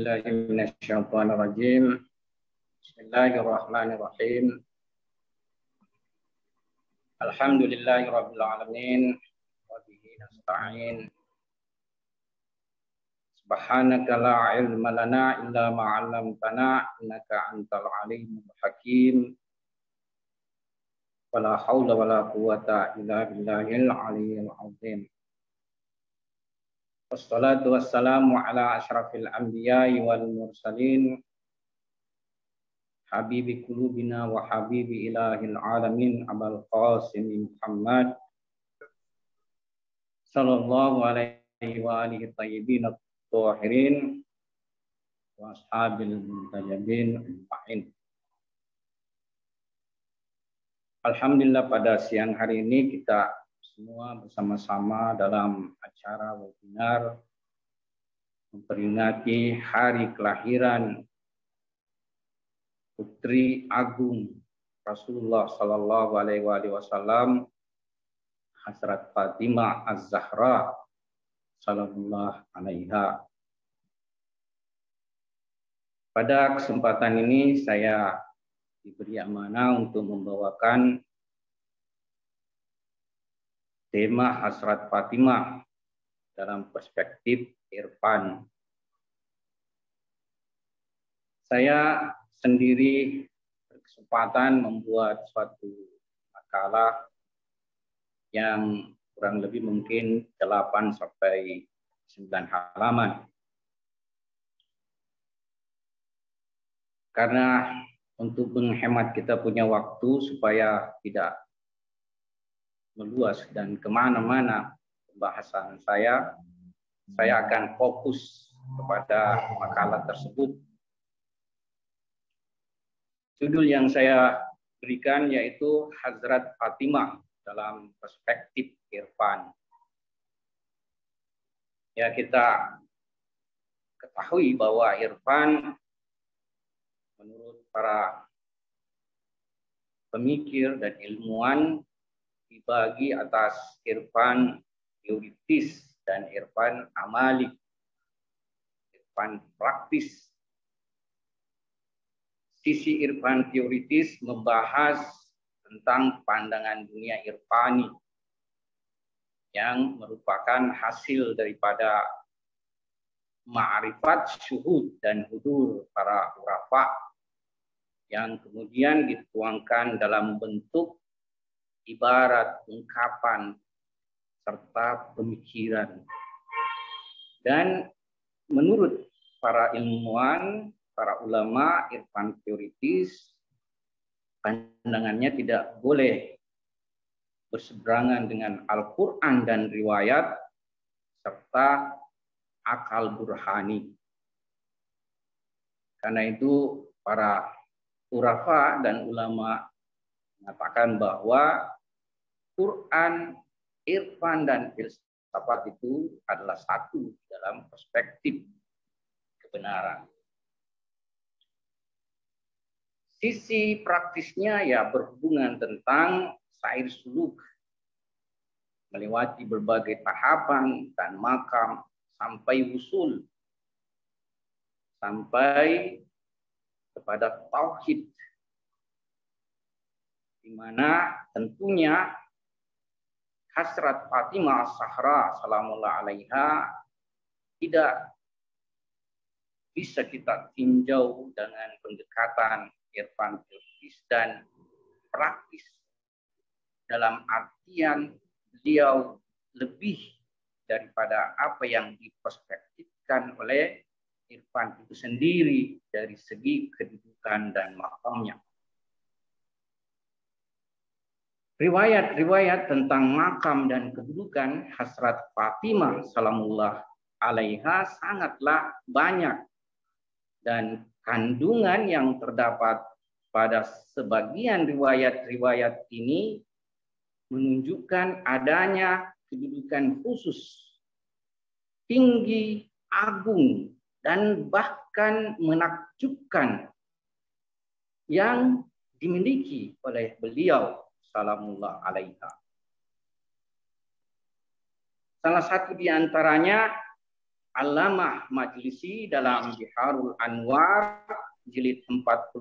billahi minasyaitonir rajim. Bismillahirrahmanirrahim. Alhamdulillahirabbil alamin wa bihi nasta'in. Subhanaka la ilma lana illa ma 'allamtana innaka antal alimul hakim. Wala haula wala quwwata illa billahil aliyyil azim. Wassalatu wassalamu ala asyrafil anbiya'i wal mursalin habibi qulubina wa habibi ilahil alamin Abul Qasim Muhammad sallallahu alaihi wa alihi thayyibin at-tahirin wa ashabil muntajabin ajma'in. Alhamdulillah, pada siang hari ini kita semua bersama-sama dalam acara webinar memperingati hari kelahiran Putri Agung Rasulullah Sallallahu Alaihi Wasallam, Hazrat Fatimah Az-Zahra Sallallahu Alaiha. Pada kesempatan ini saya diberi amanah untuk membawakan tema Hazrat Fatimah dalam perspektif irfan. Saya sendiri berkesempatan membuat suatu makalah yang kurang lebih mungkin 8 sampai 9 halaman. Karena untuk menghemat kita punya waktu supaya tidak meluas dan kemana-mana pembahasan saya akan fokus kepada makalah tersebut. Judul yang saya berikan yaitu Hazrat Fatimah dalam perspektif irfan. Ya, kita ketahui bahwa irfan menurut para pemikir dan ilmuwan dibagi atas irfan teoritis dan irfan amali, irfan praktis. Sisi irfan teoritis membahas tentang pandangan dunia irfani yang merupakan hasil daripada ma'rifat, syuhud dan hudur para urafa yang kemudian dituangkan dalam bentuk ibarat, ungkapan, serta pemikiran. Dan menurut para ilmuwan, para ulama, irfan teoritis, pandangannya tidak boleh berseberangan dengan Al-Quran dan riwayat, serta akal burhani. Karena itu para urafa dan ulama mengatakan bahwa Quran, irfan, dan filsafat itu adalah satu dalam perspektif kebenaran. Sisi praktisnya ya berhubungan tentang sair suluk, melewati berbagai tahapan dan makam sampai wusul, sampai kepada tauhid, di mana tentunya Hazrat Fatimah Az-Zahra Salamullah Alaiha tidak bisa kita tinjau dengan pendekatan irfan teoritis dan praktis, dalam artian beliau lebih daripada apa yang diperspektifkan oleh irfan itu sendiri dari segi kedudukan dan makamnya. Riwayat-riwayat tentang makam dan kedudukan Hazrat Fatimah Salamullah Alaiha sangatlah banyak, dan kandungan yang terdapat pada sebagian riwayat-riwayat ini menunjukkan adanya kedudukan khusus, tinggi, agung, dan bahkan menakjubkan yang dimiliki oleh beliau Salamullah Alaiha. Salah satu di antaranya Allamah Majlisi dalam Biharul Anwar jilid 43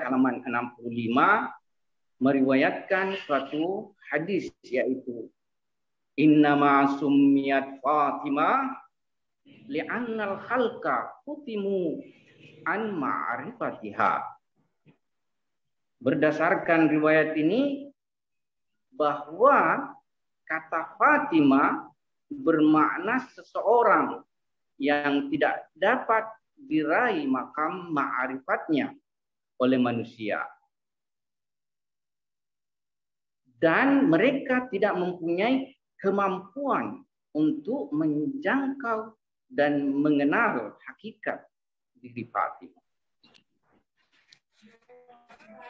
halaman 65 meriwayatkan suatu hadis, yaitu innama summiyat Fatimah li'annal khalqa kutimu an ma'rifatiha. Berdasarkan riwayat ini bahwa kata Fatimah bermakna seseorang yang tidak dapat diraih makam ma'rifatnya oleh manusia. Dan mereka tidak mempunyai kemampuan untuk menjangkau dan mengenal hakikat diri Fatimah.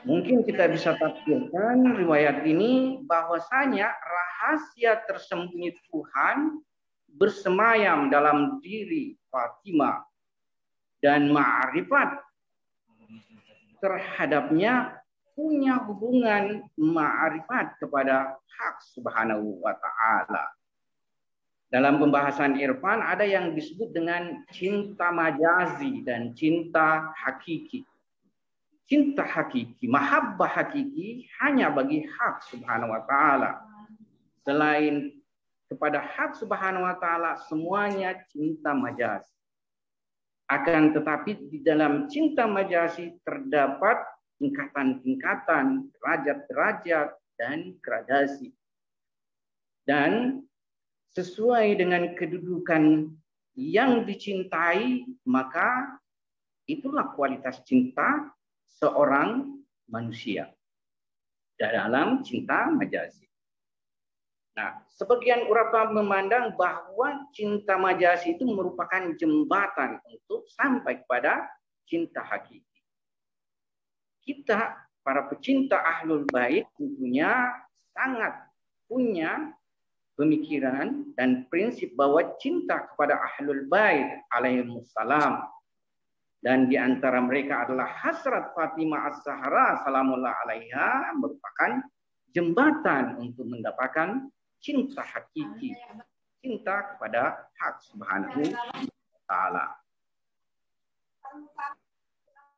Mungkin kita bisa tafsirkan riwayat ini bahwasanya rahasia tersembunyi Tuhan bersemayam dalam diri Fatimah dan ma'rifat terhadapnya punya hubungan ma'rifat kepada hak subhanahu wa ta'ala. Dalam pembahasan irfan ada yang disebut dengan cinta majazi dan cinta hakiki. Cinta hakiki, mahabbah hakiki hanya bagi hak subhanahu wa ta'ala. Selain kepada hak subhanahu wa ta'ala semuanya cinta majazi. Akan tetapi di dalam cinta majazi terdapat tingkatan-tingkatan, derajat-derajat, dan gradasi. Dan sesuai dengan kedudukan yang dicintai, maka itulah kualitas cinta seorang manusia dalam cinta majazi. Nah, sebagian ulama memandang bahwa cinta majazi itu merupakan jembatan untuk sampai kepada cinta hakiki. Kita, para pecinta Ahlul Bait, tentunya sangat punya pemikiran dan prinsip bahwa cinta kepada Ahlul Bait alaihimussalam, dan di antara mereka adalah Hasrat Fatimah Az-Zahra salamullah alaiha, merupakan jembatan untuk mendapatkan cinta hakiki, cinta kepada hak subhanahu wa ta'ala.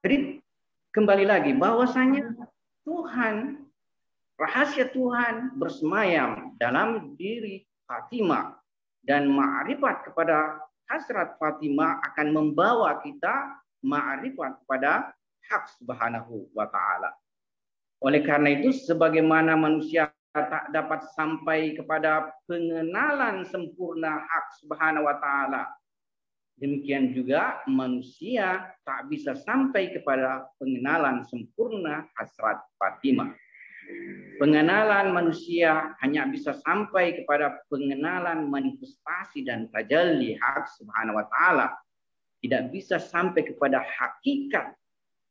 Jadi kembali lagi bahwasanya Tuhan, rahasia Tuhan bersemayam dalam diri Fatimah, dan ma'rifat kepada hasrat Fatimah akan membawa kita ma'rifat kepada hak subhanahu wa ta'ala. Oleh karena itu, sebagaimana manusia tak dapat sampai kepada pengenalan sempurna hak subhanahu wa ta'ala, demikian juga manusia tak bisa sampai kepada pengenalan sempurna hasrat Fatimah. Pengenalan manusia hanya bisa sampai kepada pengenalan manifestasi dan tajalli hak subhanahu wa ta'ala. Tidak bisa sampai kepada hakikat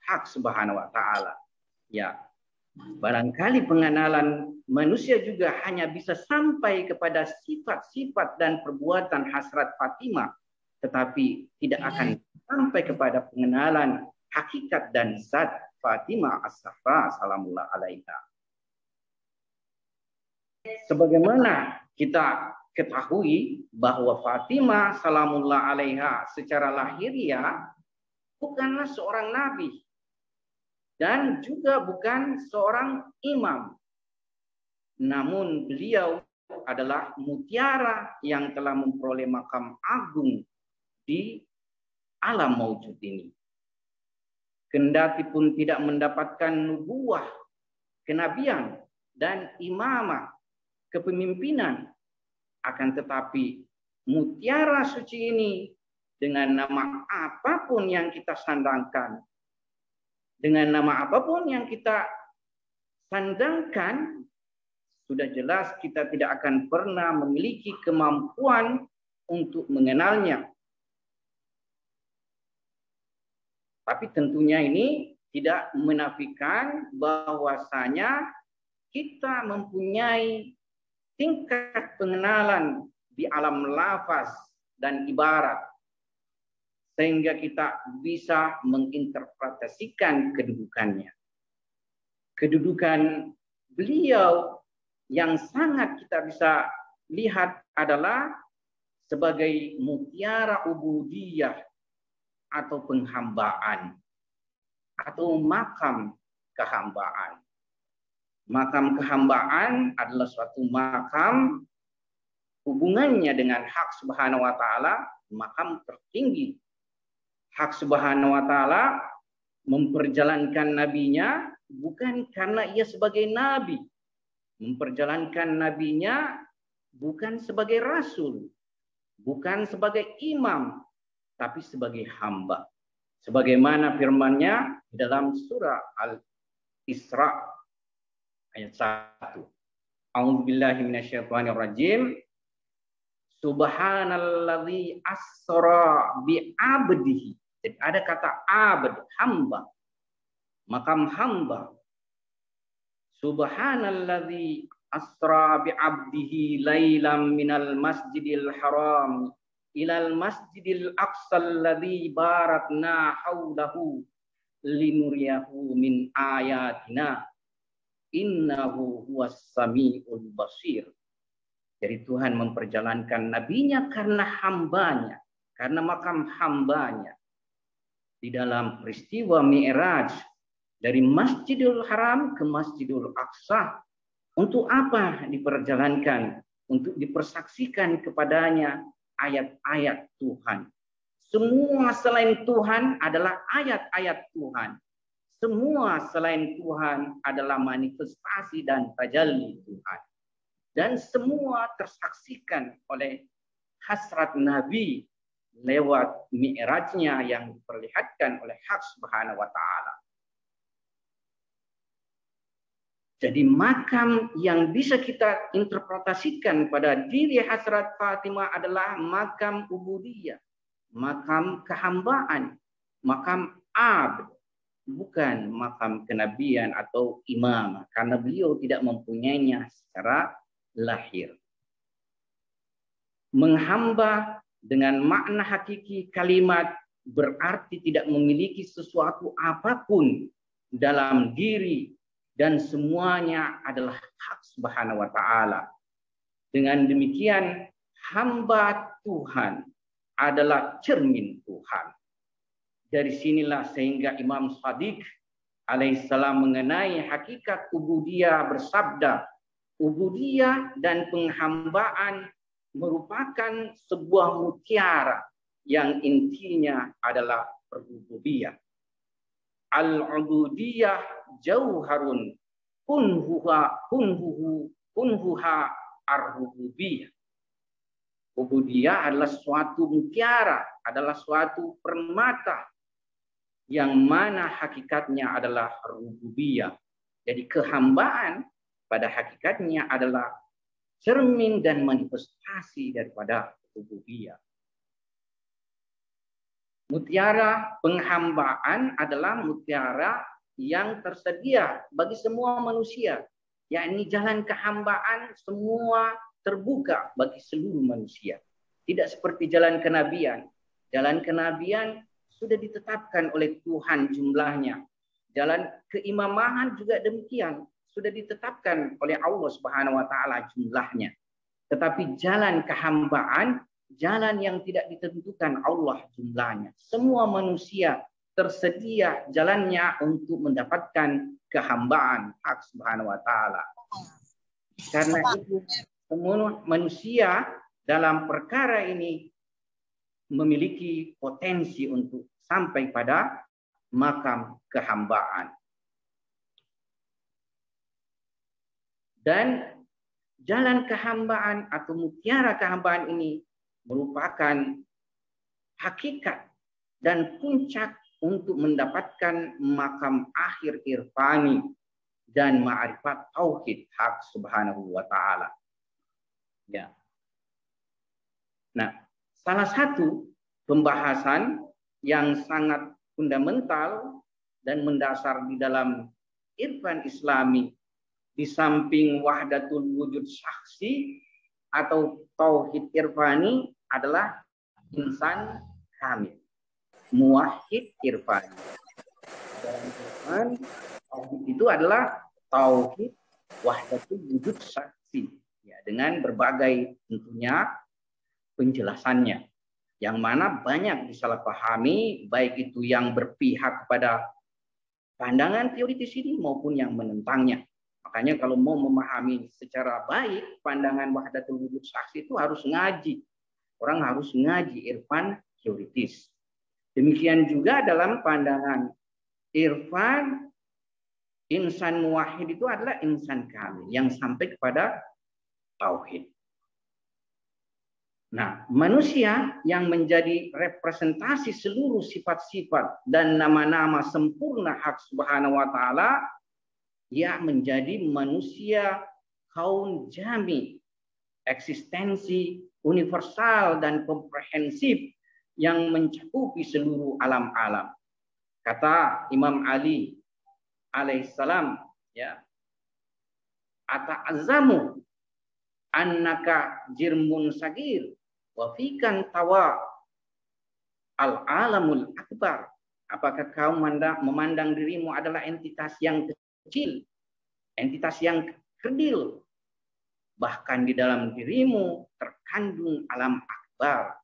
hak subhanahu wa ta'ala. Ya, barangkali pengenalan manusia juga hanya bisa sampai kepada sifat-sifat dan perbuatan hasrat Fatimah, tetapi tidak akan sampai kepada pengenalan hakikat dan zat Fatimah Az-Zahra salamullah alaiha. Sebagaimana kita ketahui bahwa Fatimah salamullah alaiha secara lahiriah bukanlah seorang nabi dan juga bukan seorang imam. Namun beliau adalah mutiara yang telah memperoleh makam agung di alam maujud ini. Kendati pun tidak mendapatkan nubuwah, kenabian, dan imamah, kepemimpinan, akan tetapi mutiara suci ini dengan nama apapun yang kita sandangkan, dengan nama apapun yang kita sandangkan, sudah jelas kita tidak akan pernah memiliki kemampuan untuk mengenalnya. Tapi tentunya ini tidak menafikan bahwasanya kita mempunyai tingkat pengenalan di alam lafaz dan ibarat, sehingga kita bisa menginterpretasikan kedudukannya. Kedudukan beliau yang sangat kita bisa lihat adalah sebagai mutiara ubudiyah atau penghambaan atau makam kehambaan. Makam kehambaan adalah suatu makam hubungannya dengan hak Subhanahu wa taala, makam tertinggi. Hak Subhanahu wa taala memperjalankan nabinya bukan karena ia sebagai nabi. Memperjalankan nabinya bukan sebagai rasul, bukan sebagai imam, tapi sebagai hamba. Sebagaimana firman-Nya dalam surah Al-Isra ayat 1. A'udzubillahi minasyaitonirrajim. Subhanalladzi asra bi 'abdihi. Jadi ada kata abd, hamba. Makam hamba. Subhanalladzi asra bi 'abdihi lailam minal masjidil haram ilal masjidil aqsal ladzi barakna haulahu linuriyahu min ayatina innahu huwas samiul basir. Jadi Tuhan memperjalankan nabinya karena hambanya, karena makam hambanya. Di dalam peristiwa Mi'raj dari Masjidil Haram ke Masjidil Aqsa, untuk apa diperjalankan? Untuk dipersaksikan kepadanya ayat-ayat Tuhan. Semua selain Tuhan adalah ayat-ayat Tuhan. Semua selain Tuhan adalah manifestasi dan tajalli Tuhan. Dan semua tersaksikan oleh hasrat Nabi lewat mi'rajnya yang diperlihatkan oleh hak Subhanahu wa ta'ala. Jadi makam yang bisa kita interpretasikan pada diri Hazrat Fatimah adalah makam ubudiyah, makam kehambaan, makam abd, bukan makam kenabian atau imam, karena beliau tidak mempunyainya secara lahir. Menghamba dengan makna hakiki kalimat berarti tidak memiliki sesuatu apapun dalam diri, dan semuanya adalah hak Subhanahu wa ta'ala. Dengan demikian, hamba Tuhan adalah cermin Tuhan. Dari sinilah sehingga Imam Shadiq alaihissalam mengenai hakikat ubudiyah bersabda, ubudiyah dan penghambaan merupakan sebuah mutiara yang intinya adalah rububiyah. Al-ubudiyah jauharun kunhuha ar-rububiyah. Ubudiyah adalah suatu mutiara, adalah suatu permata yang mana hakikatnya adalah rububiyah. Jadi kehambaan pada hakikatnya adalah cermin dan manifestasi daripada rububiyah. Mutiara penghambaan adalah mutiara yang tersedia bagi semua manusia. Yakni jalan kehambaan semua terbuka bagi seluruh manusia. Tidak seperti jalan kenabian. Jalan kenabian sudah ditetapkan oleh Tuhan jumlahnya. Jalan keimamahan juga demikian. Sudah ditetapkan oleh Allah Subhanahu wa ta'ala jumlahnya. Tetapi jalan kehambaan, jalan yang tidak ditentukan Allah jumlahnya. Semua manusia tersedia jalannya untuk mendapatkan kehambaan hak Subhanahu wa ta'ala. Karena itu semua manusia dalam perkara ini memiliki potensi untuk sampai pada makam kehambaan. Dan jalan kehambaan atau mutiara kehambaan ini merupakan hakikat dan puncak untuk mendapatkan makam akhir irfani dan ma'rifat tauhid hak Subhanahu wa ta'ala. Ya. Nah, salah satu pembahasan yang sangat fundamental dan mendasar di dalam irfan Islami, di samping wahdatul wujud syakhsi atau tauhid irfani, adalah insan kamil, muwahhid irfani. Dalam Quran, tauhid itu adalah tauhid wahdatul wujud syakhsi, ya, dengan berbagai tentunya penjelasannya, yang mana banyak disalahpahami, baik itu yang berpihak kepada pandangan teoritis ini maupun yang menentangnya. Makanya kalau mau memahami secara baik pandangan wahdatul wujud saksi itu harus ngaji. Orang harus ngaji irfan teoritis. Demikian juga dalam pandangan irfan, insan muwahhid itu adalah insan kamil yang sampai kepada tauhid. Nah, manusia yang menjadi representasi seluruh sifat-sifat dan nama-nama sempurna hak Subhanahu wa taala, ia menjadi manusia kaun jami, eksistensi universal dan komprehensif yang mencakupi seluruh alam-alam. Kata Imam Ali alaihissalam, ya, ata'azzamu annaka jirmun sagir wa fikan tawa al-alamul akbar. Apakah kau memandang dirimu adalah entitas yang kecil, entitas yang kerdil, bahkan di dalam dirimu terkandung alam akbar.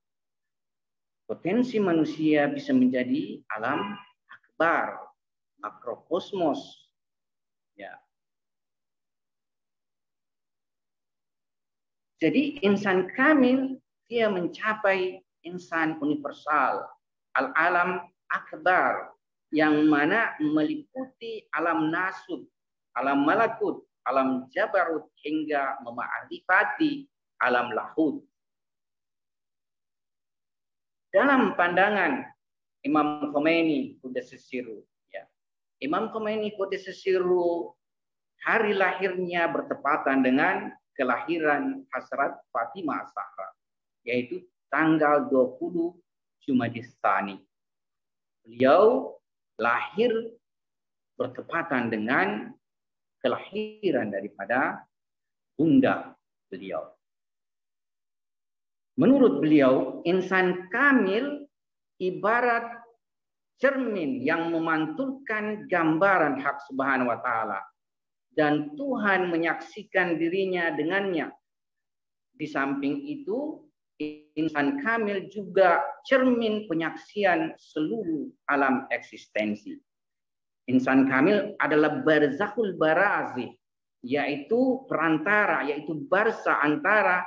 Potensi manusia bisa menjadi alam akbar, makrokosmos. Ya. Jadi insan kamil dia mencapai insan universal, al-alam akbar, yang mana meliputi alam nasud, alam malakut, alam jabarut hingga mema'rifati alam lahud. Dalam pandangan Imam Khomeini Qudusisiru, ya. Imam Khomeini Qudusisiru hari lahirnya bertepatan dengan kelahiran Hazrat Fatimah Az-Zahra, yaitu tanggal 20 Jumadis Tsani. Beliau lahir bertepatan dengan kelahiran daripada bunda beliau. Menurut beliau, insan kamil ibarat cermin yang memantulkan gambaran hak Subhanahu wa taala, dan Tuhan menyaksikan dirinya dengannya. Di samping itu, insan kamil juga cermin penyaksian seluruh alam eksistensi. Insan kamil adalah barzakhul barazih, yaitu perantara, yaitu barza antara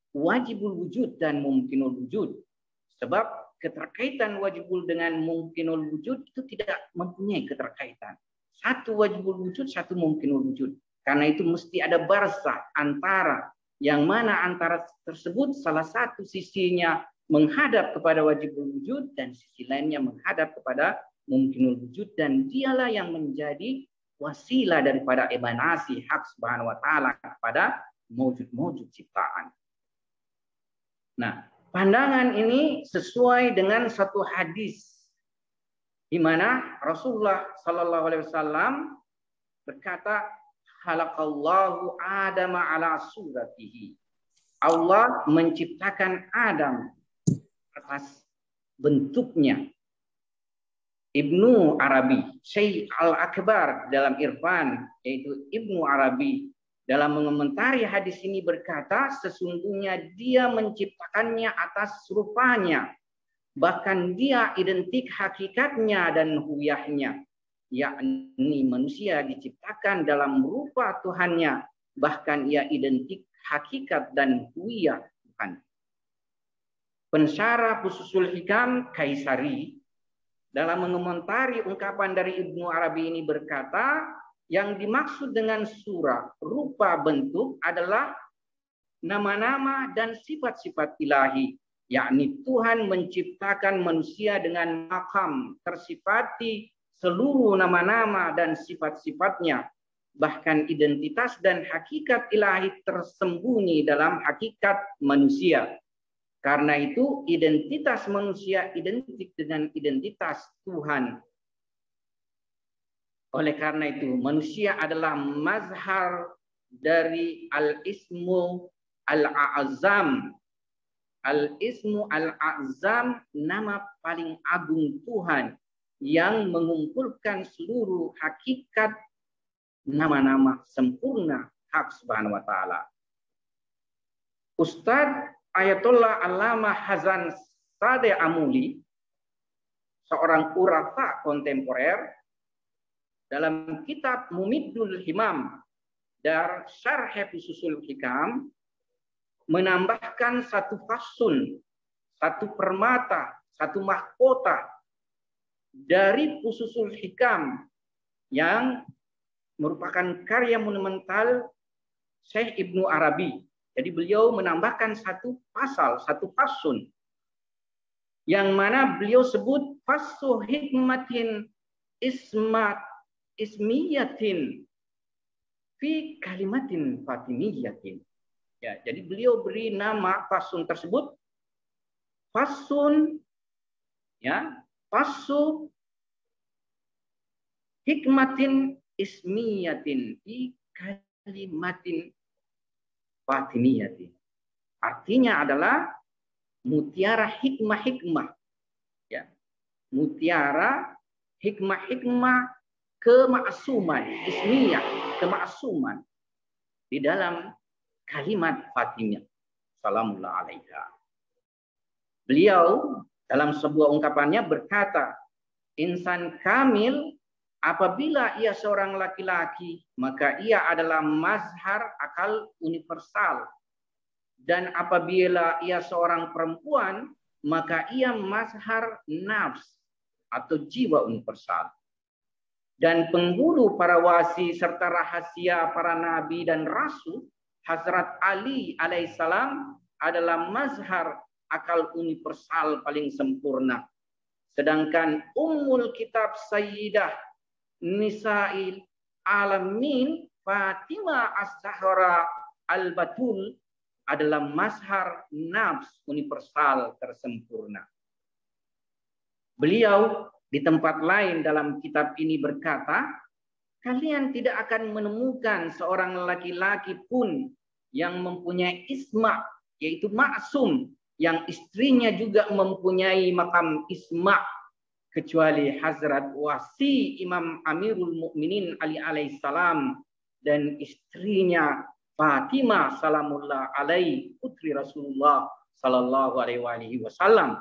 wajibul wujud dan mumkinul wujud. Sebab keterkaitan wajibul dengan mumkinul wujud itu tidak mempunyai keterkaitan. Satu wajibul wujud, satu mumkinul wujud. Karena itu mesti ada barzah antara, yang mana antara tersebut salah satu sisinya menghadap kepada wajibul wujud dan sisi lainnya menghadap kepada mumkinul wujud, dan dialah yang menjadi wasilah daripada emanasi hak Subhanahu wa taala kepada maujud-maujud ciptaan. Nah, pandangan ini sesuai dengan satu hadis di mana Rasulullah Sallallahu Alaihi Wasallam berkata, "Khalaqallahu Adama ala suratihi." Allah menciptakan Adam atas bentuknya. Ibnu Arabi, Syekh Al-Akbar dalam Irfan, yaitu Ibnu Arabi, dalam mengomentari hadis ini berkata, sesungguhnya dia menciptakannya atas rupanya, bahkan dia identik hakikatnya dan huyahnya, yakni manusia diciptakan dalam rupa Tuhannya, bahkan ia identik hakikat dan huyah Tuhan. Pensyarah Fususul Hikam Kaisari dalam mengomentari ungkapan dari Ibnu Arabi ini berkata, yang dimaksud dengan surah, rupa, bentuk adalah nama-nama dan sifat-sifat ilahi, yakni Tuhan menciptakan manusia dengan makam tersifati seluruh nama-nama dan sifat-sifatnya, bahkan identitas dan hakikat ilahi tersembunyi dalam hakikat manusia. Karena itu identitas manusia identik dengan identitas Tuhan. Oleh karena itu, manusia adalah mazhar dari al-ismu al-a'zam. Al-ismu al-a'zam, nama paling agung Tuhan yang mengumpulkan seluruh hakikat nama-nama sempurna hak Subhanahu wa taala. Ustadz Ayatullah Allamah Hasan Sadeh Amuli, seorang urafa kontemporer, dalam kitab Mumiddul Himam dar Syarh Fususul Hikam menambahkan satu fasun, satu permata, satu mahkota dari Fususul Hikam yang merupakan karya monumental Syekh Ibnu Arabi. Jadi beliau menambahkan satu pasal, satu fasun, yang mana beliau sebut fasu hikmatin ismiyatin fi kalimatin fatimiyatin. Ya, jadi beliau beri nama fasun tersebut fasun, ya, fasu hikmatin ismiyatin fi kalimatin fatimiyatin. Artinya adalah mutiara hikmah-hikmah, ya, mutiara hikmah-hikmah kemaksuman, ismiyah, kemaksuman di dalam kalimat Fatimah salamullah alaiha. Beliau dalam sebuah ungkapannya berkata, insan kamil apabila ia seorang laki-laki, maka ia adalah mazhar akal universal. Dan apabila ia seorang perempuan, maka ia mazhar nafs atau jiwa universal. Dan penghulu para wasi serta rahasia para nabi dan rasul, Hazrat Ali alaihissalam adalah mazhar akal universal paling sempurna. Sedangkan Ummul Kitab Sayyidah Nisa'il Alamin Fatimah Az-Zahra Al-Batul adalah mazhar nafs universal tersempurna. Beliau di tempat lain dalam kitab ini berkata, kalian tidak akan menemukan seorang laki-laki pun yang mempunyai isma, yaitu maksum, yang istrinya juga mempunyai makam isma, kecuali Hazrat Wasi Imam Amirul Mukminin Ali alaihissalam dan istrinya Fatimah salamullah alaihi, putri Rasulullah sallallahu alaihi wasallam.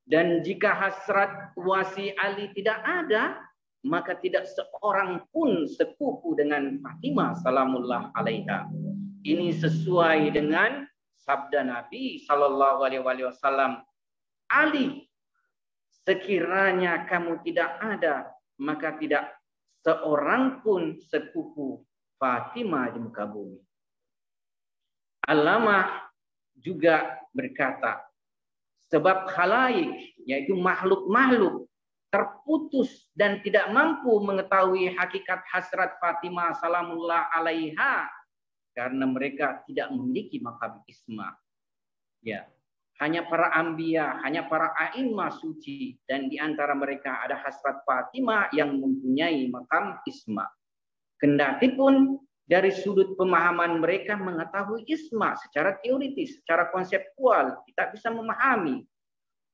Dan jika Hazrat Wasi Ali tidak ada, maka tidak seorang pun sepupu dengan Fatimah salamullah alaiha. Ini sesuai dengan sabda Nabi sallallahu alaihi wasallam, Ali, sekiranya kamu tidak ada, maka tidak seorang pun sepupu Fatimah di muka bumi. Allamah juga berkata, sebab khalaik, yaitu makhluk-makhluk, terputus dan tidak mampu mengetahui hakikat hasrat Fatimah salamullah alaiha karena mereka tidak memiliki makam isma. Ya, hanya para anbiya, hanya para a'immah suci, dan di antara mereka ada hasrat Fatimah yang mempunyai makam isma. Kendati pun dari sudut pemahaman mereka mengetahui isma secara teoritis, secara konseptual, kita bisa memahami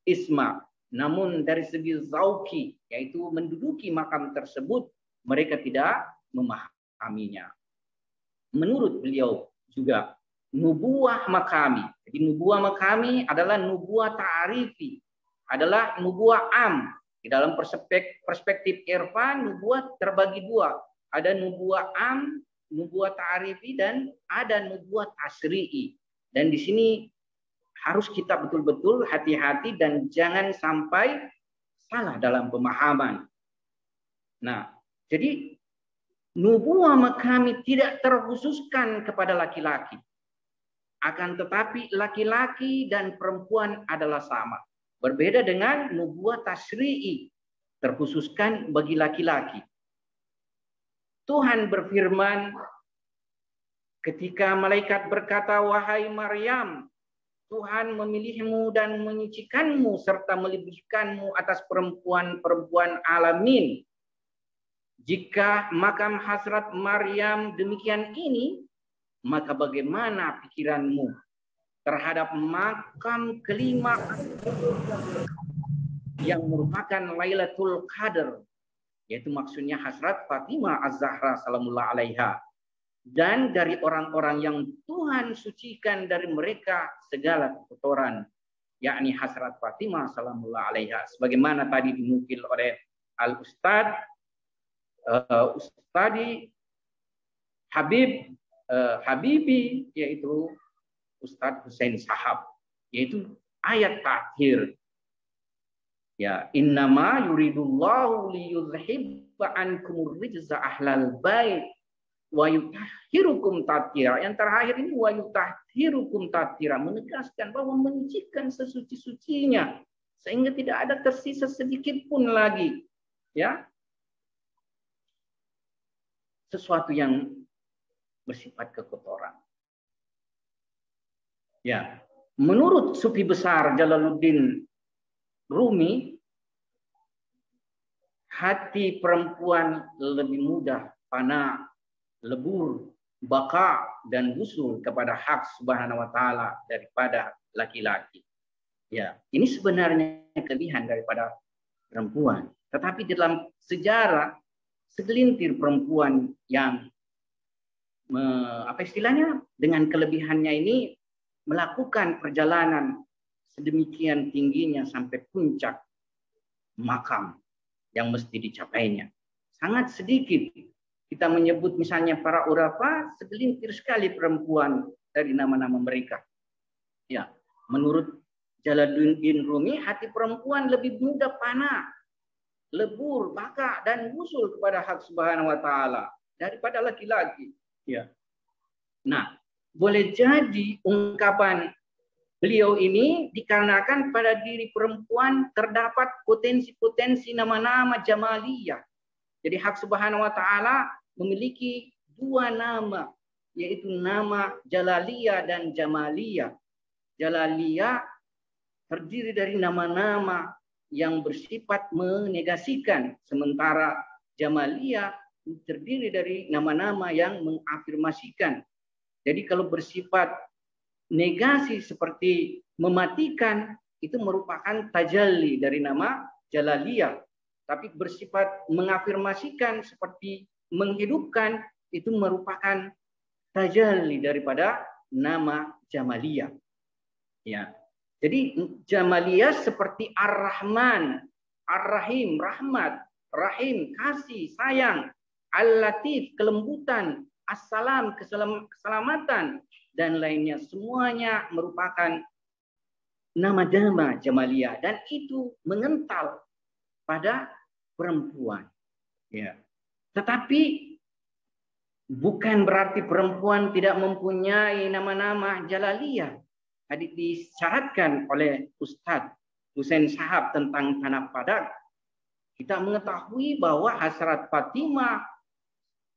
isma. Namun dari segi zauki, yaitu menduduki makam tersebut, mereka tidak memahaminya. Menurut beliau juga, nubuah makami. Jadi nubuah makami adalah nubuah ta'arifi, adalah nubuah am. Di dalam perspektif irfan, nubuah terbagi dua. Ada nubuah am, nubuah ta'arifi, dan ada nubuah tasri'i. Dan di sini harus kita betul-betul hati-hati dan jangan sampai salah dalam pemahaman. Nah, jadi nubuah makami tidak terkhususkan kepada laki-laki. Akan tetapi laki-laki dan perempuan adalah sama. Berbeda dengan nubuah tasri'i, terkhususkan bagi laki-laki. Tuhan berfirman ketika malaikat berkata, wahai Maryam, Tuhan memilihmu dan menyucikanmu serta melebihkanmu atas perempuan-perempuan alamin. Jika makam hasrat Maryam demikian ini, maka bagaimana pikiranmu terhadap makam kelima yang merupakan Lailatul Qadar, yaitu maksudnya hasrat Fatimah Az-Zahra salamullah alaiha. dan dari orang-orang yang Tuhan sucikan dari mereka segala kotoran, yakni Hazrat Fatimah salamullah alaiha, sebagaimana tadi dinukil oleh Al-Ustadz Ustadi Habibi, yaitu Ustadz Hussein Sahab, yaitu ayat tathir. Ya, innama yuridullahu liyuzhibba ankumur rijza ahlal bait wa yutahhirukum tathira. Yang terakhir ini wa yutahhirukum tathira, menegaskan bahwa menyucikan sesuci-sucinya sehingga tidak ada tersisa sedikit pun lagi, ya, sesuatu yang bersifat kekotoran. Ya, menurut Sufi besar Jalaluddin Rumi, hati perempuan lebih mudah fana, lebur, baka, dan usul kepada hak Subhanahu wa Ta'ala daripada laki-laki. Ya, ini sebenarnya kelebihan daripada perempuan. Tetapi dalam sejarah segelintir perempuan yang dengan kelebihannya ini melakukan perjalanan sedemikian tingginya sampai puncak makam yang mesti dicapainya. Sangat sedikit kita menyebut misalnya para urafa, segelintir sekali perempuan dari nama-nama mereka. Ya, menurut Jalaluddin Rumi, hati perempuan lebih mudah panah, lebur, baka, dan usul kepada hak Subhanahu wa Ta'ala daripada laki-laki. Ya. Nah, boleh jadi ungkapan beliau ini dikarenakan pada diri perempuan terdapat potensi-potensi nama-nama jamaliyah. Jadi hak Subhanahu wa Ta'ala memiliki dua nama, yaitu nama jalaliyah dan jamaliyah. Jalaliyah terdiri dari nama-nama yang bersifat menegasikan, sementara jamaliyah terdiri dari nama-nama yang mengafirmasikan. Jadi kalau bersifat negasi seperti mematikan itu merupakan tajalli dari nama jalaliyah, tapi bersifat mengafirmasikan seperti menghidupkan itu merupakan tajalli daripada nama jamaliyah. Ya. Jadi jamaliyah seperti Ar-Rahman, Ar-Rahim, rahmat, Rahim, kasih, sayang, Al-Latif, kelembutan, As-Salam, keselamatan, dan lainnya, semuanya merupakan nama-nama jamaliyah dan itu mengental pada perempuan. Ya. Tetapi bukan berarti perempuan tidak mempunyai nama-nama jalaliyah. Tadi disyaratkan oleh Ustadz Hussein Sahab tentang Tanah Padak. Kita mengetahui bahwa Hazrat Fatimah,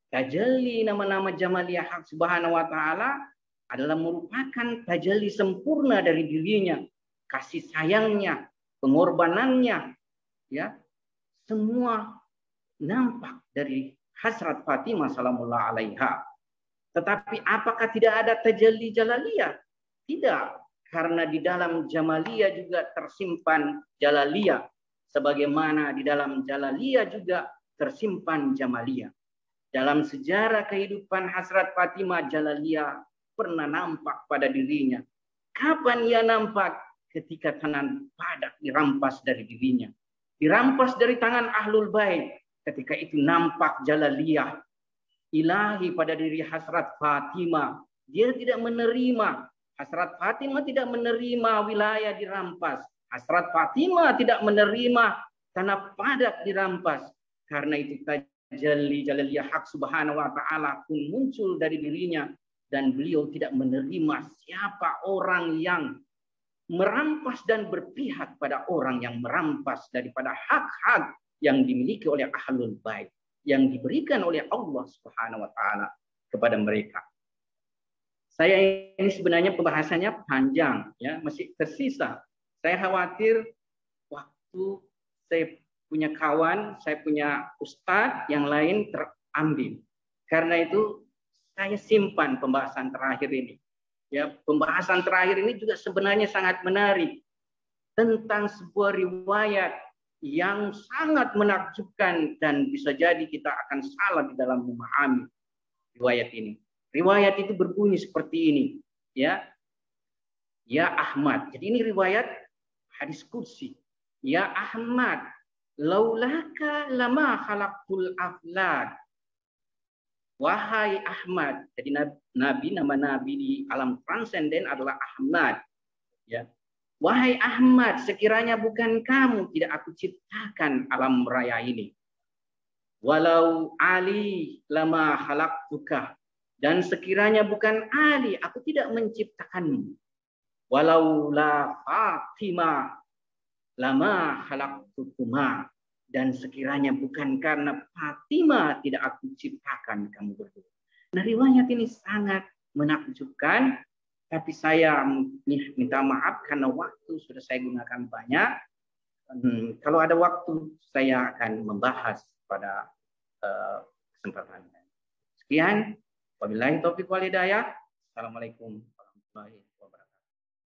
tajalli nama-nama jamaliyah hak Subhanahu wa Ta'ala adalah merupakan tajalli sempurna dari dirinya, kasih sayangnya, pengorbanannya, ya, semua nampak dari Hazrat Fatimah salamullah alaiha. Tetapi apakah tidak ada tajalli jalaliyah? Tidak, karena di dalam jamaliyah juga tersimpan jalaliyah, sebagaimana di dalam jalaliyah juga tersimpan jamaliyah. Dalam sejarah kehidupan Hazrat Fatimah, jalaliyah pernah nampak pada dirinya. Kapan ia nampak? Ketika Tanah Padak dirampas dari dirinya. Dirampas dari tangan Ahlul Bait. Ketika itu nampak jalaliyah ilahi pada diri Hazrat Fatimah. Dia tidak menerima. Hazrat Fatimah tidak menerima wilayah dirampas. Hazrat Fatimah tidak menerima Tanah Padak dirampas. Karena itu jalaliyah hak Subhanahu wa Ta'ala pun muncul dari dirinya. Dan beliau tidak menerima siapa orang yang merampas dan berpihak pada orang yang merampas daripada hak-hak yang dimiliki oleh Ahlul Bait, yang diberikan oleh Allah Subhanahu wa Ta'ala kepada mereka. Saya ini sebenarnya pembahasannya panjang, ya, masih tersisa. Saya khawatir waktu saya punya kawan, saya punya ustadz yang lain terambil. Karena itu saya simpan pembahasan terakhir ini. Ya, pembahasan terakhir ini juga sebenarnya sangat menarik tentang sebuah riwayat yang sangat menakjubkan dan bisa jadi kita akan salah di dalam memahami riwayat ini. Riwayat itu berbunyi seperti ini, ya. Ya Ahmad. Jadi ini riwayat hadis qudsi. Ya Ahmad, laulaka lama khalaqtul aflad. Wahai Ahmad. Jadi nama nabi di alam transenden adalah Ahmad, ya. Wahai Ahmad, sekiranya bukan kamu, tidak aku ciptakan alam raya ini. Walau Ali lama khalaqtuka. Dan sekiranya bukan Ali, aku tidak menciptakanmu. Walau la Fatimah lama khalaqtukuma. Dan sekiranya bukan karena Fatimah, tidak aku ciptakan kamu berdua. Nah, riwayat ini sangat menakjubkan. Tapi saya minta maaf karena waktu sudah saya gunakan banyak. Kalau ada waktu, saya akan membahas pada kesempatan. Sekian. Wabillahi taufiq wal hidayah. Assalamualaikum warahmatullahi wabarakatuh.